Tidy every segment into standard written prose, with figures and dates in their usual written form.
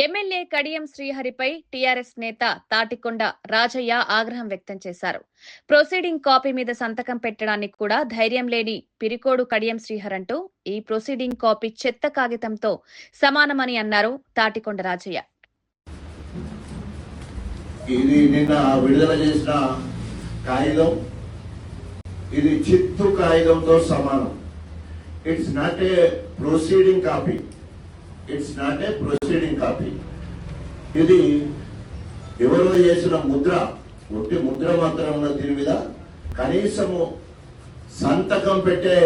MLA Kadiyam శ్రీహరిపై TRS నేత తాటికొండ రాజయ్య ఆగ్రహం వ్యక్తం చేశారు. ప్రొసీడింగ్ కాపీ మీద సంతకం పెట్టడానికి కూడా ధైర్యం లేని పిరికోడు కడియం శ్రీహర్ అంటూ ఈ ప్రొసీడింగ్ కాపీ చెత్త కాగితంతో సమానమని అన్నారు తాటికొండ రాజయ్య. ఇది నిన్న విడుదల చేసిన కాగితం, ఇది చిత్తు కాగితంతో సమానం. It's not a proceeding copy. It's not a proceeding copy. ఇది ఎవరో చేసిన ముద్ర, ఒట్టి ముద్ర మాత్రంలో దీని మీద కనీసము సంతకం పెట్టే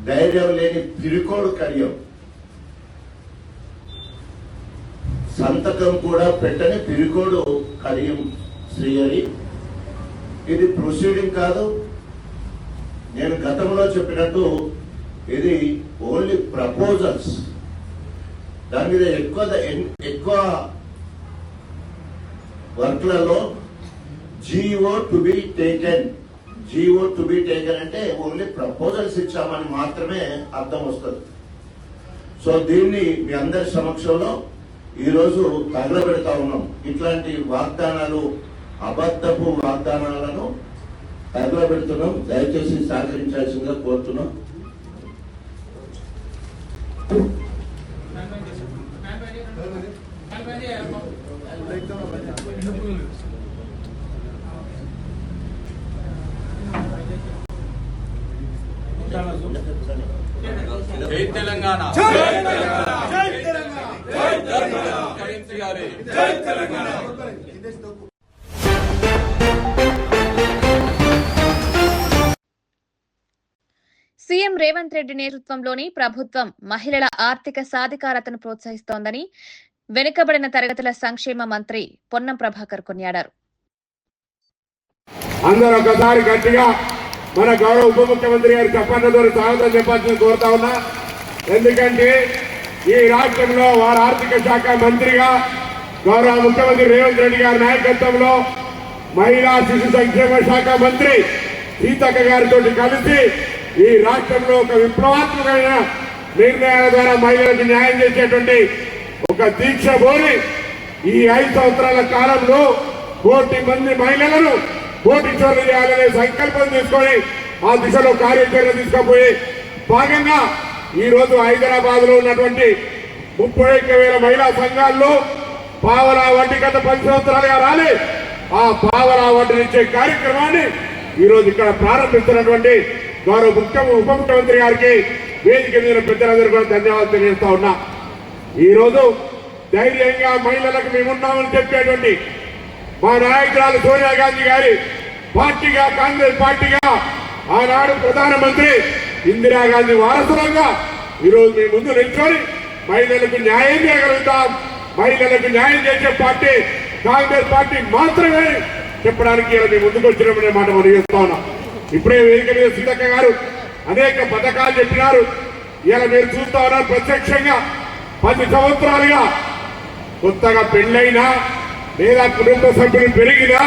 ధైర్యం లేని పిరికోడు కడియం, సంతకం కూడా పెట్టని పిరికోడు కడియం శ్రీహరి. ఇది ప్రొసీడింగ్ కాదు. నేను గతంలో చెప్పినట్టు ఇది ఓన్లీ ప్రపోజల్స్. దాని మీద ఎక్కువ వర్క్లలో జీఓ టు బి టేకెన్ అంటే ఓన్లీ ప్రపోజల్స్ ఇచ్చామని మాత్రమే అర్థం వస్తుంది. సో దీన్ని మీ అందరి సమక్షంలో ఈరోజు తగలబెడతా ఉన్నాం. ఇట్లాంటి వాగ్దానాలు, అబద్ధపు వాగ్దానాలను తగలబెడుతున్నాం. దయచేసి సహకరించాల్సిందిగా కోరుతున్నాం. జై తెలంగాణ, జై తెలంగాణ. సీఎం రేవంత్ రెడ్డి నేతృత్వంలోని ప్రభుత్వం మహిళల ఆర్థిక సాధికారతను ప్రోత్సహిస్తోందని వెనుకబడిన తరగతుల సంక్షేమ మంత్రి పొన్నం ప్రభాకర్ కొనియాడారు. అందరూ ఒకసారి గట్టిగా మన గౌరవ ఉప ముఖ్యమంత్రి గారి చెప్పన్నతో స్వాగతం చెప్పాల్సింది కోరుతా ఉన్నా. ఎందుకంటే ఈ రాష్ట్రంలో వారి ఆర్థిక శాఖ మంత్రిగా గౌరవ ముఖ్యమంత్రి రేవంత్ రెడ్డి గారి నాయకత్వంలో మహిళా శిశు సంక్షేమ శాఖ మంత్రి సీతక్క గారితో కలిసి ఈ రాష్ట్రంలో ఒక విప్లవాత్మకమైన నిర్ణయాల ద్వారా మహిళలకు న్యాయం చేసేటువంటి ఒక దీక్ష బోని ఈ 5 సంవత్సరాల కాలంలో 1 కోటి మంది మహిళలను కోటీశ్వరులు చేయాలనే సంకల్పం తీసుకొని ఆ దిశలో కార్యాచరణ తీసుకుపోయి భాగంగా ఈ రోజు హైదరాబాద్ లో ఉన్నటువంటి 31,000 మహిళా సంఘాల్లో పావలా వడ్డీ గత 10 సంవత్సరాలుగా రాలే ఆ పావలా వడ్డీనిచ్చే కార్యక్రమాన్ని ఈ రోజు ఇక్కడ ప్రారంభిస్తున్నటువంటి గౌరవ ఉప ముఖ్యమంత్రి గారికి వేదిక మీద పెద్దలందరూ కూడా ధన్యవాదాలు తెలియజేస్తా ఉన్నా. ఈ రోజు ధైర్యంగా మహిళలకు మేమున్నామని చెప్పేటువంటి మా నాయకురాలు సోనియా గాంధీ గారి పార్టీగా, కాంగ్రెస్ పార్టీగా ఆనాడు ప్రధానమంత్రి ఇందిరాగాంధీ వారసులంగా ఈరోజు మీ ముందు నిల్చొని మహిళలకు న్యాయం చేయగలుగుతాం. మహిళలకు న్యాయం చేసే పార్టీ కాంగ్రెస్ పార్టీ మాత్రమే చెప్పడానికి మీ ముందుకు వచ్చినప్పుడే మాట మనం చేస్తా ఉన్నాం. ఇప్పుడే వేదిక మీద సీతక్క గారు అనేక పథకాలు చెప్పినారు. ఇలా మీరు చూస్తా ఉన్నారు ప్రత్యక్షంగా 10 సంవత్సరాలుగా కొత్తగా పెళ్ళైనా లేదా కుటుంబ సభ్యులు పెరిగినా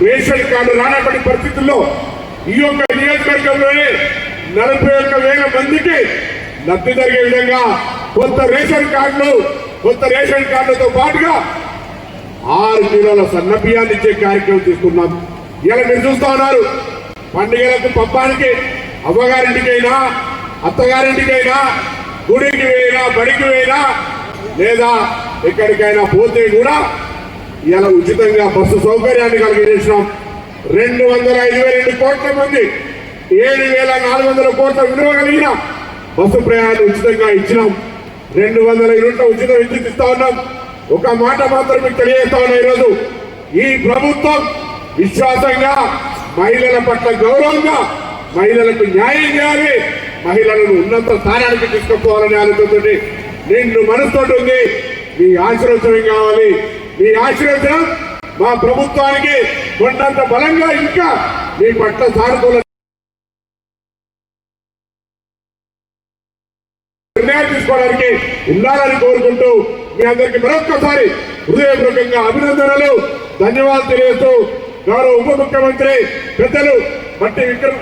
రేషన్ కార్డు రానటువంటి పరిస్థితుల్లో ఈ యొక్క నియోజకవర్గంలోనే 41,000 మందికి లబ్ధి జరిగే విధంగా కొత్త రేషన్ కార్డులతో పాటుగా 6 కిలోల సన్న బియ్యాన్ని ఇచ్చే కార్యక్రమం తీసుకున్నాం. ఇలా మీరు చూస్తా ఉన్నారు పండుగలకు పబ్బానికి అవ్వగారింటికైనా అత్తగారింటికైనా గుడికి వేయినా బడికి వేయినా లేదా ఎక్కడికైనా పోతే కూడా ఇలా ఉచితంగా బస్సు సౌకర్యాన్ని కలిగజేసినాం. 252 కోట్ల మంది 7,400 కోట్ల విలువ కలిగిన బస్సు ప్రయాణాన్ని ఉచితంగా ఇచ్చినాం. 200 యూనిట్ల ఉచిత విద్యుత్ ఇస్తా ఉన్నాం. ఒక మాట మాత్రం మీకు తెలియజేస్తా ఉన్నా, ఈరోజు ఈ ప్రభుత్వం విశ్వాసంగా మహిళల పట్ల గౌరవంగా మహిళలకు న్యాయం చేయాలి, మహిళలను ఉన్నత స్థానానికి తీసుకుపోవాలనే ఆలోచనతో నిన్ను మనసుతోటి ఉంది. మీ ఆశీర్వచనం కావాలి. మీ ఆశీర్వచనం మా ప్రభుత్వానికి కొండంత బలంగా ఇంకా మీ పట్ల సానుకూల నిర్ణయాలు తీసుకోవడానికి ఉండాలని కోరుకుంటూ మీ అందరికీ మరొక్కసారి హృదయపూర్వకంగా అభినందనలు, ధన్యవాదాలు తెలియజేస్తూ గౌరవ ఉప ముఖ్యమంత్రి పెద్దలు మట్టి విక్రమ్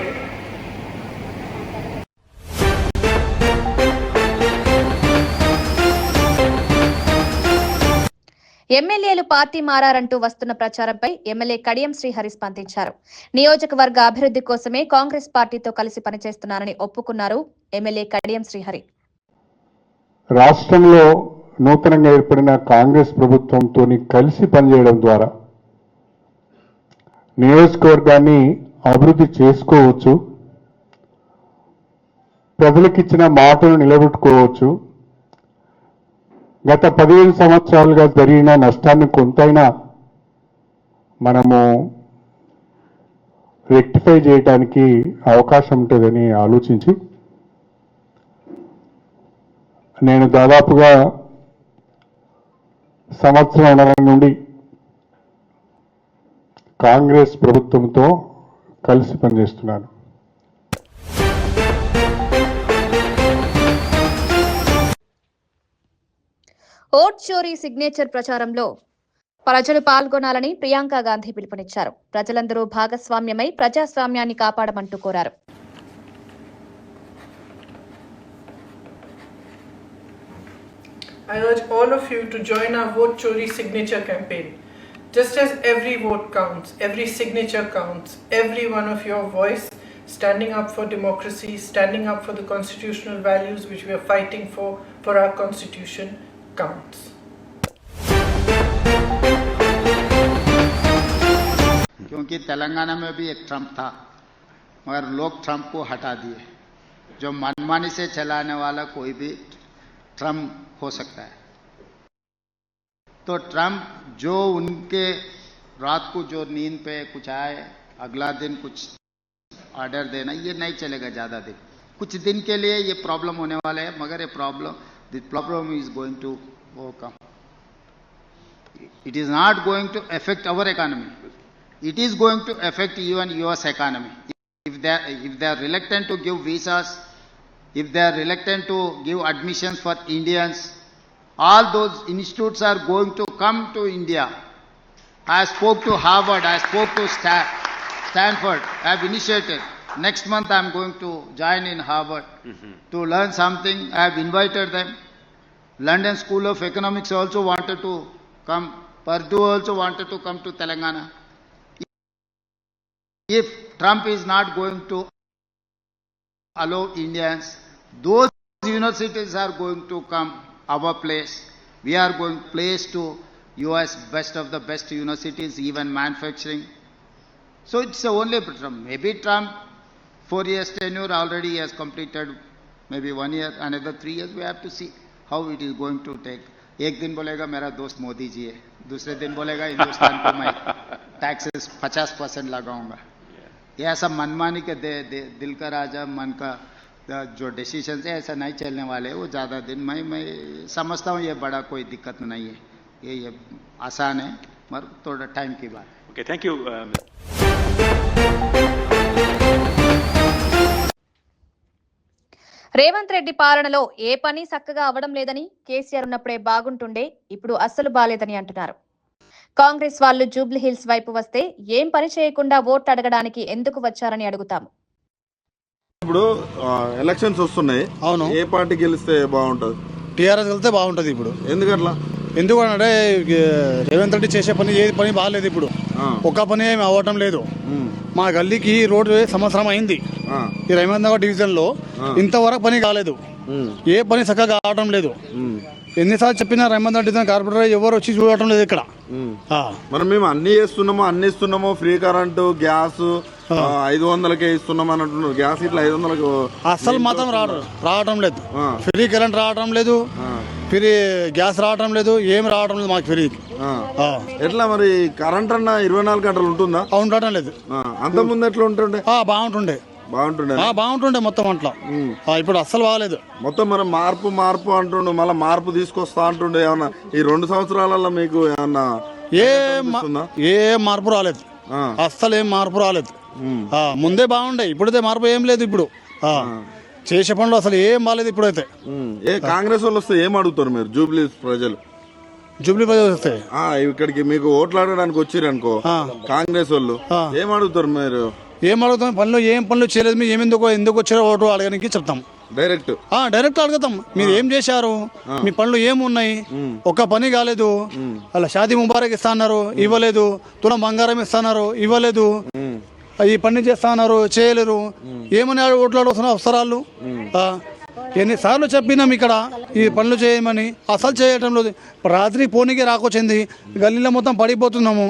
ఎమ్మెల్యేలు పార్టీ మారారంటూ వస్తున్న ప్రచారంపై ఎమ్మెల్యే కడియం శ్రీహరి స్పందించారు. నియోజకవర్గ అభివృద్ధి కోసమే కాంగ్రెస్ పార్టీతో కలిసి పనిచేస్తున్నారని ఒప్పుకున్నారు ఎమ్మెల్యే కడియం శ్రీహరి. రాష్ట్రంలో నూతనంగా ఏర్పడిన కాంగ్రెస్ ప్రభుత్వంతో కలిసి పనిచేయడం ద్వారా నియోజకవర్గాన్ని అభివృద్ధి చేసుకోవచ్చు, ప్రజలకిచ్చిన మాటను నిలబెట్టుకోవచ్చు. గత 15 సంవత్సరాలుగా జరిగిన నష్టాన్ని కొంతైనా మనము రెక్టిఫై చేయడానికి అవకాశం ఉంటుందని ఆలోచించి నేను దాదాపుగా సంవత్సరం నుండి కాంగ్రెస్ ప్రభుత్వంతో కలిసి పనిచేస్తున్నాను. ఓట్ చోరీ సిగ్నేచర్ ప్రచారంలో ప్రజలు పాల్గొనాలని ప్రియాంక గాంధీ పిలుపునిచ్చారు. ప్రజలందరూ భాగస్వామ్యమై ప్రజాస్వామ్యాన్ని కాపాడమంటూ కోరారు. I urge all of you to join our Vote Chori signature campaign. Just as every vote counts, every signature counts, every one of your voice standing up for democracy, standing up for the constitutional values which we are fighting for our constitution counts. क्योंकि तेलंगाना में भी एक Trump था, मगर लोग Trump को हटा दिए. जो मनमानी से चलाने वाला कोई भी ट्रम्प हो सकता है. तो ट्रम्प जो उनके रात को जो नींद पे कुछ आए, अगला दिन कुछ ऑर्डर देना, ये नहीं चलेगा ज़्यादा दिन. कुछ दिन के लिए ये प्रॉब्लम होने वाला है, मगर ये problem is going to overcome. It is not going to affect our economy. It is going to affect even US economy. If they are reluctant to give visas, if they are reluctant to give admissions for Indians, all those institutes are going to come to India. I spoke to Harvard, I spoke to Stanford, I have initiated. Next month I am going to join in Harvard to learn something. I have invited them. London School of Economics also wanted to come. Purdue also wanted to come to Telangana. If Trump is not going to allow Indians, those universities are going to come our place. We are going place to US best of the best universities, even manufacturing. So it's only Trump. Maybe Trump 4 years tenure already has completed, maybe 1 year, another 3 years. We have to see how it is going to take. एक दिन बोलेगा मेरा दोस्त मोदी जी है, दूसरे दिन बोलेगा हिंदुस्तान को मैं टैक्सेस 50% लगाऊंगा. ये ऐसा मनमानी के दिल का राजा मन का जो डिसीजन है ऐसा नहीं चलने वाले. वो ज़्यादा दिन मैं समझता हूँ ये बड़ा कोई दिक्कत नहीं है. ये आसान है, मगर थोड़ा टाइम की बात है. Okay, thank you. Revanth Reddy పాలనలో ఏ పని చక్కగా అవడం లేదని, కేసీఆర్ ఉన్నప్పుడే బాగుంటుండే, ఇప్పుడు అస్సలు బాలేదని అంటున్నారు. కాంగ్రెస్ వాళ్ళు జూబ్లీ హిల్స్ వైపు వస్తే ఏం పని చేయకుండా ఓట్ అడగడానికి ఎందుకు వచ్చారని అడుగుతాము. ఇప్పుడు ఎలక్షన్స్ వస్తున్నాయి. అవును. ఏ పార్టీ గెలిస్తే బాగుంటది? టీఆర్ఎస్ వెళ్తే బాగుంటది. ఇప్పుడు ఎందుకట్లా? ఎందుకంటే రేవంత్ రెడ్డి చేసే పని ఏ పని బాగాలేదు. ఇప్పుడు ఒక్క పని ఏమి అవ్వటం లేదు. మా గల్లీకి రోడ్డు సంవత్సరం అయింది. ఈ రహీంనగర్ డివిజన్ లో ఇంతవరకు పని కాలేదు. ఏ పని చక్కగా కావటం లేదు. ఎన్నిసార్లు చెప్పినా రహీంనగర్ డివిజన్ కార్పొరేటర్ ఎవరు వచ్చి చూడటం లేదు ఇక్కడ. మరి మేము అన్ని ఇస్తున్నాము, ఫ్రీ కరెంటు, గ్యాస్ 500కే ఇస్తున్నాం అని అంటున్నారు. గ్యాస్ ఇట్లా 500కు అస్సలు మాత్రం రావటం లేదు. ఫ్రీ కరెంట్ రావటం లేదు, ఫ్రీ గ్యాస్ రావటం లేదు, ఏం రావటం లేదు మాకు ఫ్రీ. ఎట్లా మరి కరెంట్ అన్న 24 గంటలు ఉంటుందా? ఉండటం లేదు. అంత ముందు ఎట్లా ఉంటుండే? బాగుంటుండే మొత్తం అట్లా. ఇప్పుడు అస్సలు బాగాలేదు మొత్తం. మనం మార్పు అంటుండే, మళ్ళీ మార్పు తీసుకొస్తా అంటుండే. ఏమన్నా ఈ 2 సంవత్సరాలలో మీకు ఏమన్నా ఏ మార్పు రాలేదు? అస్సలు ఏం మార్పు రాలేదు. ముందే బాగుండే, ఇప్పుడైతే మార్పు ఏం లేదు. ఇప్పుడు చేసే పనులు అసలు ఏం బాగాలేదు ఇప్పుడైతే. కాంగ్రెస్ వాళ్ళు వస్తే ఏం అడుగుతారు మీరు? జూబ్లీ ప్రజలు వస్తే ఇక్కడికి మీకు ఓట్లు అడగడానికి వచ్చిర్రు అనుకో, కాంగ్రెస్ వాళ్ళు ఏం అడుగుతారు మీరు? ఏం అడుగుతాం? ఏం పనులు చేయలేదు, మీరు ఎందుకు వచ్చారో ఓటు అడగడానికి చెప్తాం. డైరెక్ట్ అడుగుతాం, మీరు ఏం చేశారు, మీ పనులు ఏమున్నాయి, ఒక్క పని కాలేదు, అలా షాదీ ముబారక్ ఇస్తా అన్నారు ఇవ్వలేదు, తులం బంగారం ఇస్తున్నారు ఇవ్వలేదు, ఈ పని చేస్తా అన్నారు చేయలేరు, ఏమని ఓట్లు అడుగుతున్నారు అవసరాలు? ఎన్నిసార్లు చెప్పినాం ఇక్కడ ఈ పనులు చేయమని, అసలు చేయటం లేదు. రాత్రి పోనీకి రాకొచ్చింది, గల్లీలో మొత్తం పడిపోతున్నాము.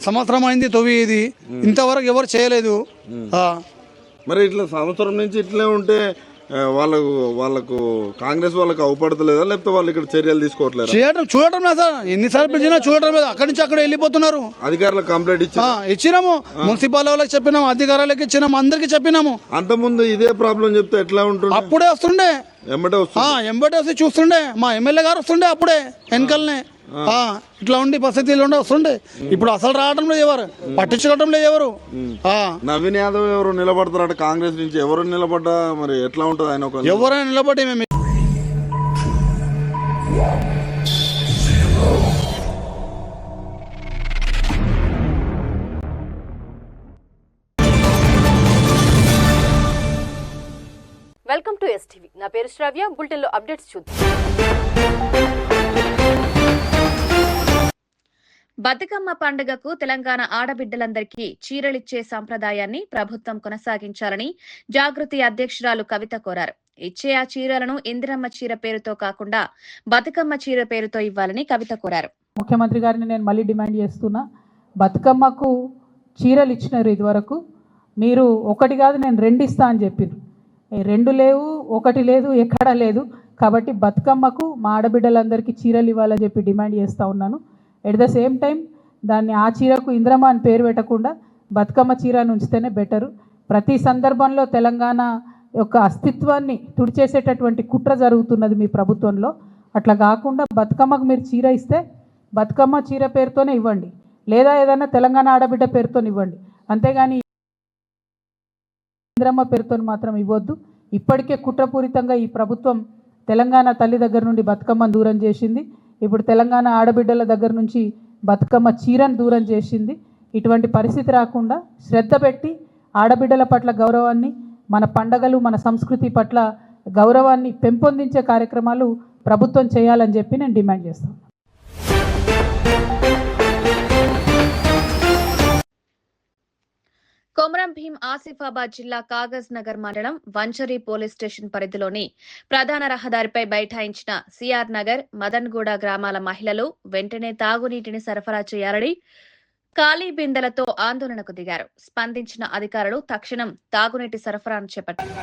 సంవత్సరం అయింది తొవ్వి, ఇది ఇంతవరకు ఎవరు చేయలేదు. మరి ఇట్లా సంవత్సరం నుంచి ఇట్లే ఉంటే వాళ్ళకు కాంగ్రెస్ వాళ్ళకు అవపడతలేదా, లేకపోతే వాళ్ళు ఇక్కడ చర్యలు తీసుకోవట్లేదు? చూడటం లేదు సార్, ఎన్నిసార్లు పిలిచినా చూడటం లేదు. అక్కడి నుంచి అక్కడ వెళ్ళిపోతున్నారు. అధికారులకు కంప్లైంట్ ఇచ్చినాము, మున్సిపల్ వాళ్ళకి చెప్పినాము, అధికారులకు ఇచ్చినాము, అందరికి చెప్పినాము. అంతకుముందు ఇదే ప్రాబ్లం చెప్తే ఎట్లా ఉంటుంది? అప్పుడే వస్తుండే, ఎంబటే వస్తే చూస్తుండే, మా ఎమ్మెల్యే గారు వస్తుండే అప్పుడే వెనకల్నే. ఇట్లా ఉండి పరిస్థితులు ఉండే వస్తుండే. ఇప్పుడు అసలు రావడం లేదు, ఎవరు పట్టించుకోవడం లేదు ఎవరు. నవీన్ యాదవ్ ఎవరు నిలబడతారట కాంగ్రెస్ నుంచి, ఎవరు నిలబడ్డా మరి ఎట్లా ఉంటుంది ఆయన? ఎవరైనా నిలబడి మేము వెల్కమ్ టు ఎస్టీవీ. నా పేరు శ్రావ్య. బులెటిన్లో అప్డేట్స్ చూద్దాం. బతుకమ్మ పండుగకు తెలంగాణ ఆడబిడ్డలందరికీ చీరలిచ్చే సంప్రదాయాన్ని ప్రభుత్వం కొనసాగించాలని జాగృతి అధ్యక్షురాలు కవిత కోరారు. ఇచ్చే ఆ చీరలను ఇందిరమ్మ చీర పేరుతో కాకుండా బతుకమ్మ చీర పేరుతో ఇవ్వాలని కవిత కోరారు. ముఖ్యమంత్రి గారిని నేను మళ్ళీ డిమాండ్ చేస్తున్నా, బతుకమ్మకు చీరలు ఇచ్చినారు ఇదివరకు, మీరు ఒకటి కాదు నేను 2 ఇస్తా అని చెప్పారు. 2 లేవు, 1 లేదు, ఎక్కడా లేదు. కాబట్టి బతుకమ్మకు మా ఆడబిడ్డలందరికీ చీరలు ఇవ్వాలని చెప్పి డిమాండ్ చేస్తూ ఉన్నాను. ఎట్ ద సేమ్ టైం దాన్ని ఆ చీరకు ఇంద్రమ్మ అని పేరు పెట్టకుండా బతుకమ్మ చీర అని ఉంచితేనే బెటరు. ప్రతి సందర్భంలో తెలంగాణ యొక్క అస్తిత్వాన్ని తుడిచేసేటటువంటి కుట్ర జరుగుతున్నది మీ ప్రభుత్వంలో. అట్లా కాకుండా బతుకమ్మకు మీరు చీర ఇస్తే బతుకమ్మ చీర పేరుతోనే ఇవ్వండి, లేదా ఏదైనా తెలంగాణ ఆడబిడ్డ పేరుతో ఇవ్వండి, అంతేగాని ఇంద్రమ్మ పేరుతో మాత్రం ఇవ్వద్దు. ఇప్పటికే కుట్రపూరితంగా ఈ ప్రభుత్వం తెలంగాణ తల్లి దగ్గర నుండి బతుకమ్మను దూరం చేసింది. ఇప్పుడు తెలంగాణ ఆడబిడ్డల దగ్గర నుంచి బతుకమ్మ చీరను దూరం చేసింది. ఇటువంటి పరిస్థితి రాకుండా శ్రద్ధ పెట్టి ఆడబిడ్డల పట్ల గౌరవాన్ని, మన పండగలు, మన సంస్కృతి పట్ల గౌరవాన్ని పెంపొందించే కార్యక్రమాలు ప్రభుత్వం చేయాలని చెప్పి నేను డిమాండ్ చేస్తాను. కొమరం భీం ఆసిఫాబాద్ జిల్లా కాగజ్ నగర్ మండలం వంచరి పోలీస్ స్టేషన్ పరిధిలోని ప్రధాన రహదారిపై బైఠాయించిన సిఆర్ నగర్, మదన్గూడ గ్రామాల మహిళలు వెంటనే తాగునీటిని సరఫరా చేయాలని ఖాళీ బిందెలతో ఆందోళనకు దిగారు. స్పందించిన అధికారులు తక్షణం తాగునీటి సరఫరాను చేపట్టారు.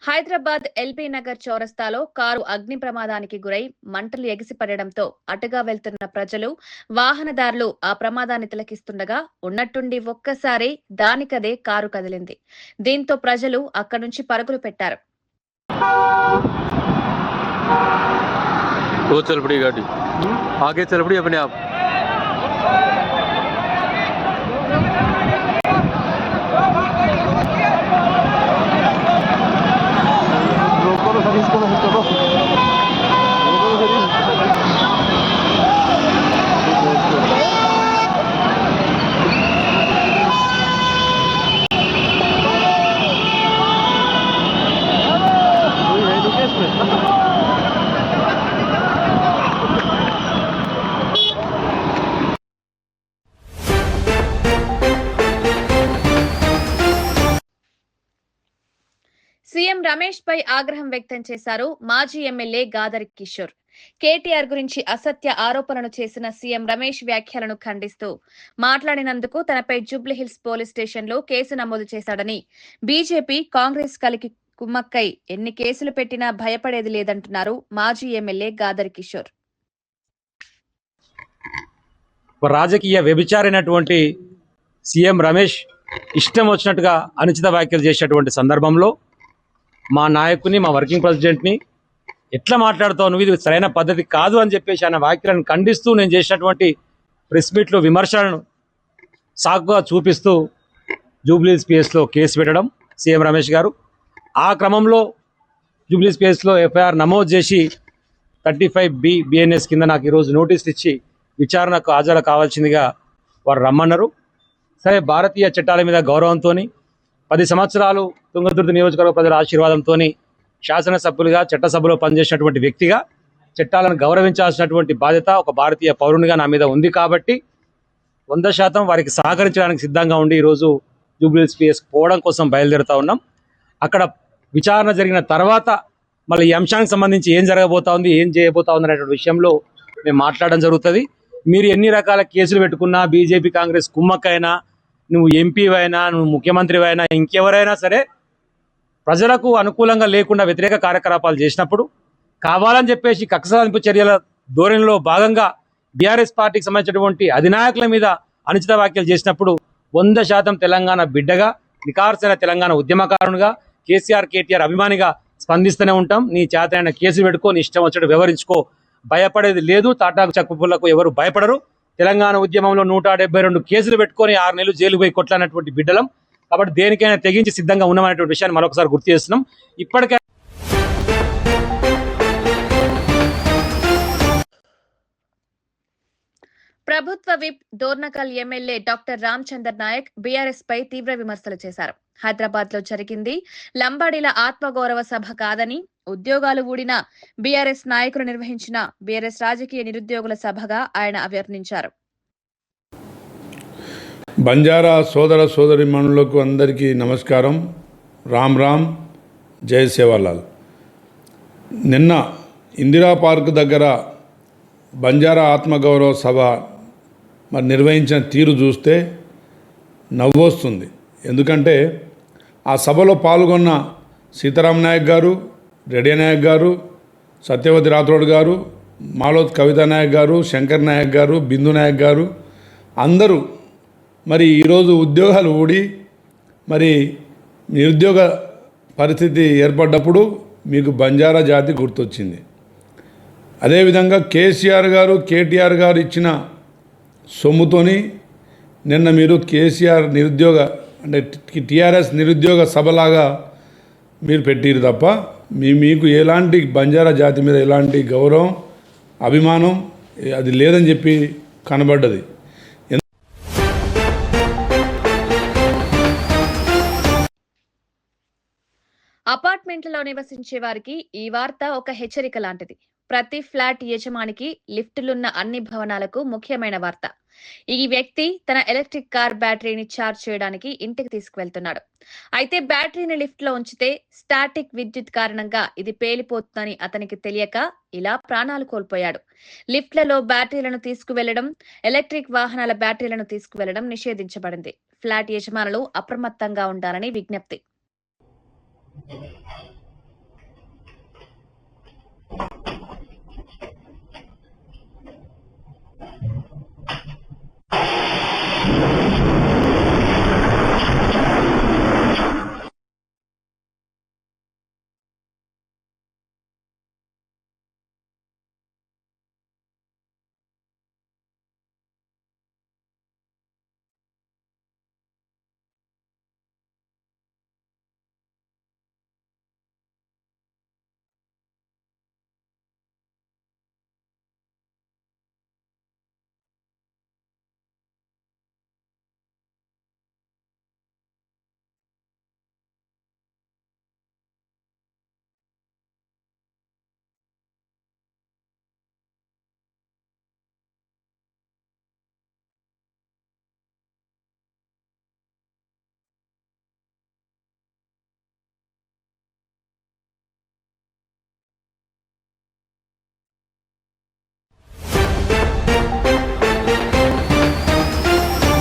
హైదరాబాద్ ఎల్బీ నగర్ చౌరస్తాలో కారు అగ్ని ప్రమాదానికి గురై మంటలు ఎగిసిపడడంతో అటుగా వెళ్తున్న ప్రజలు, వాహనదారులు ఆ ప్రమాదాన్ని తిలకిస్తుండగా ఉన్నట్టుండి ఒక్కసారి దానికదే కారు కదిలింది. దీంతో ప్రజలు అక్కడి నుంచి పరుగులు పెట్టారు. సీఎం రమేష్ పై ఆగ్రహం వ్యక్తం చేశారు మాజీ ఎమ్మెల్యే గాదర్ కిషోర్. కేటీఆర్ గురించి అసత్య ఆరోపణలు చేసిన సీఎం రమేష్ వ్యాఖ్యలను ఖండిస్తూ మాట్లాడినందుకు తనపై జూబ్లీహిల్స్ పోలీస్ స్టేషన్లో కేసు నమోదు చేశాడని, బీజేపీ, కాంగ్రెస్ కలిగి కుమ్మక్కై ఎన్ని కేసులు పెట్టినా భయపడేది లేదంటున్నారు మాజీ ఎమ్మెల్యే గాదర్ కిషోర్. ఒక రాజకీయ వ్యభిచారైనటువంటి సీఎం రమేష్ ఇష్టం వచ్చినట్టుగా అనుచిత వ్యాఖ్యలు చేసేటువంటి సందర్భంలో మా నాయకుని, మా వర్కింగ్ ప్రెసిడెంట్ని ఎట్లా మాట్లాడుతావు నువ్వు, ఇది సరైన పద్ధతి కాదు అని చెప్పేసి ఆయన వ్యాఖ్యలను ఖండిస్తూ నేను చేసినటువంటి ప్రెస్ మీట్లో విమర్శలను సాకుగా చూపిస్తూ జూబ్లీస్ పిఎస్లో కేసు పెట్టడం సీఎం రమేష్ గారు. ఆ క్రమంలో జూబ్లీస్ పిఎస్లో ఎఫ్ఐఆర్ నమోదు చేసి 35B BNS కింద నాకు ఈరోజు నోటీసులు ఇచ్చి విచారణకు హాజరు కావాల్సిందిగా వారు రమ్మన్నారు. సరే, భారతీయ చట్టాల మీద గౌరవంతో 10 సంవత్సరాలు తుంగతుర్తి నియోజకవర్గ ప్రజల ఆశీర్వాదంతో శాసనసభ్యులుగా చట్టసభలో పనిచేసినటువంటి వ్యక్తిగా చట్టాలను గౌరవించాల్సినటువంటి బాధ్యత ఒక భారతీయ పౌరునిగా నా మీద ఉంది కాబట్టి 100% వారికి సహకరించడానికి సిద్ధంగా ఉండి ఈరోజు జూబ్లీస్ పిఎస్కి పోవడం కోసం బయలుదేరుతా ఉన్నాం. అక్కడ విచారణ జరిగిన తర్వాత మళ్ళీ ఈ అంశానికి సంబంధించి ఏం జరగబోతా ఉంది, ఏం చేయబోతా ఉంది అనేటువంటి విషయంలో మేము మాట్లాడడం జరుగుతుంది. మీరు ఎన్ని రకాల కేసులు పెట్టుకున్నా, బీజేపీ కాంగ్రెస్ కుమ్మక్కైనా, నువ్వు ఎంపీవైనా, నువ్వు ముఖ్యమంత్రివైనా, ఇంకెవరైనా సరే ప్రజలకు అనుకూలంగా లేకుండా వ్యతిరేక కార్యకలాపాలు చేసినప్పుడు కావాలని చెప్పేసి కక్ష సాధింపు చర్యల ధోరణిలో భాగంగా బీఆర్ఎస్ పార్టీకి సంబంధించినటువంటి అధినాయకుల మీద అనుచిత వ్యాఖ్యలు చేసినప్పుడు 100% తెలంగాణ బిడ్డగా, నికార్సైన తెలంగాణ ఉద్యమకారునిగా, కేసీఆర్ కేటీఆర్ అభిమానిగా స్పందిస్తూనే ఉంటాం. నీ చేతనైన కేసులు పెట్టుకో, నీ ఇష్టం వచ్చినట్టు వ్యవహరించుకో, భయపడేది లేదు. తాటాకు చక్కుపులకు ఎవరు భయపడరు. తెలంగాణ ఉద్యమంలో 172 కేసులు పెట్టుకొని 6 నెలలు జైలు పోయి కొట్లాడినటువంటి బిడ్డలం కాబట్టి దేనికైనా తెగించి సిద్ధంగా ఉన్నామనేటువంటి విషయాన్ని మరొకసారి గుర్తు చేస్తున్నాం. ఇప్పటికే ప్రభుత్వ whip Dornakal MLA doctor Ramachandar Naik BRS పై తీవ్ర విమర్శలు చేశారు. హైదరాబాద్ లో జరిగింది లంబాడీల ఆత్మగౌరవ సభ కాదని, ఉద్యోగాలు ఊడిన బీఆర్ఎస్ నాయకులు నిర్వహించిన బీఆర్ఎస్ రాజకీయ నిరుద్యోగుల సభగా ఆయన అభివర్ణించారు. బంజారా సోదర సోదరీమణులకు అందరికీ నమస్కారం. రామ్ రామ్, జై సేవాలాల్. నిన్న ఇందిరా పార్క్ దగ్గర బంజారా ఆత్మగౌరవ సభ మరి నిర్వహించిన తీరు చూస్తే నవ్వొస్తుంది. ఎందుకంటే ఆ సభలో పాల్గొన్న సీతారాం నాయక్ గారు, రెడ్డి నాయక్ గారు, సత్యవతి రాథోడ్ గారు, మాలోత్ కవితా నాయక్ గారు, శంకర్ నాయక్ గారు, బిందు నాయక్ గారు అందరూ మరి ఈరోజు ఉద్యోగాలు ఊడి మరి నిరుద్యోగ పరిస్థితి ఏర్పడ్డప్పుడు మీకు బంజారా జాతి గుర్తొచ్చింది. అదేవిధంగా కేసీఆర్ గారు, కేటీఆర్ గారు ఇచ్చిన సొమ్ముతోని నిన్న మీరు కేసీఆర్ నిరుద్యోగ అంటే టీఆర్ఎస్ నిరుద్యోగ సభలాగా మీరు పెట్టిరు తప్ప మీకు ఎలాంటి బంజారా జాతి మీద ఎలాంటి గౌరవం, అభిమానం అది లేదని చెప్పి కనబడ్డది. అపార్ట్మెంట్లలో నివసించే వారికి ఈ వార్త ఒక హెచ్చరిక లాంటిది. ప్రతి ఫ్లాట్ యజమానికి లిఫ్టులున్న అన్ని భవనాలకు ముఖ్యమైన వార్త. ఈ వ్యక్తి తన ఎలక్ట్రిక్ కార్ బ్యాటరీని ఛార్జ్ చేయడానికి ఇంటికి తీసుకువెళ్తున్నాడు. అయితే బ్యాటరీని లిఫ్ట్ లో ఉంచితే స్టాటిక్ విద్యుత్ కారణంగా ఇది పేలిపోతుందని అతనికి తెలియక ఇలా ప్రాణాలు కోల్పోయాడు. లిఫ్ట్లలో బ్యాటరీలను తీసుకువెళ్లడం, ఎలక్ట్రిక్ వాహనాల బ్యాటరీలను తీసుకువెళ్లడం నిషేధించబడింది. ఫ్లాట్ యజమానులు అప్రమత్తంగా ఉండాలని విజ్ఞప్తి.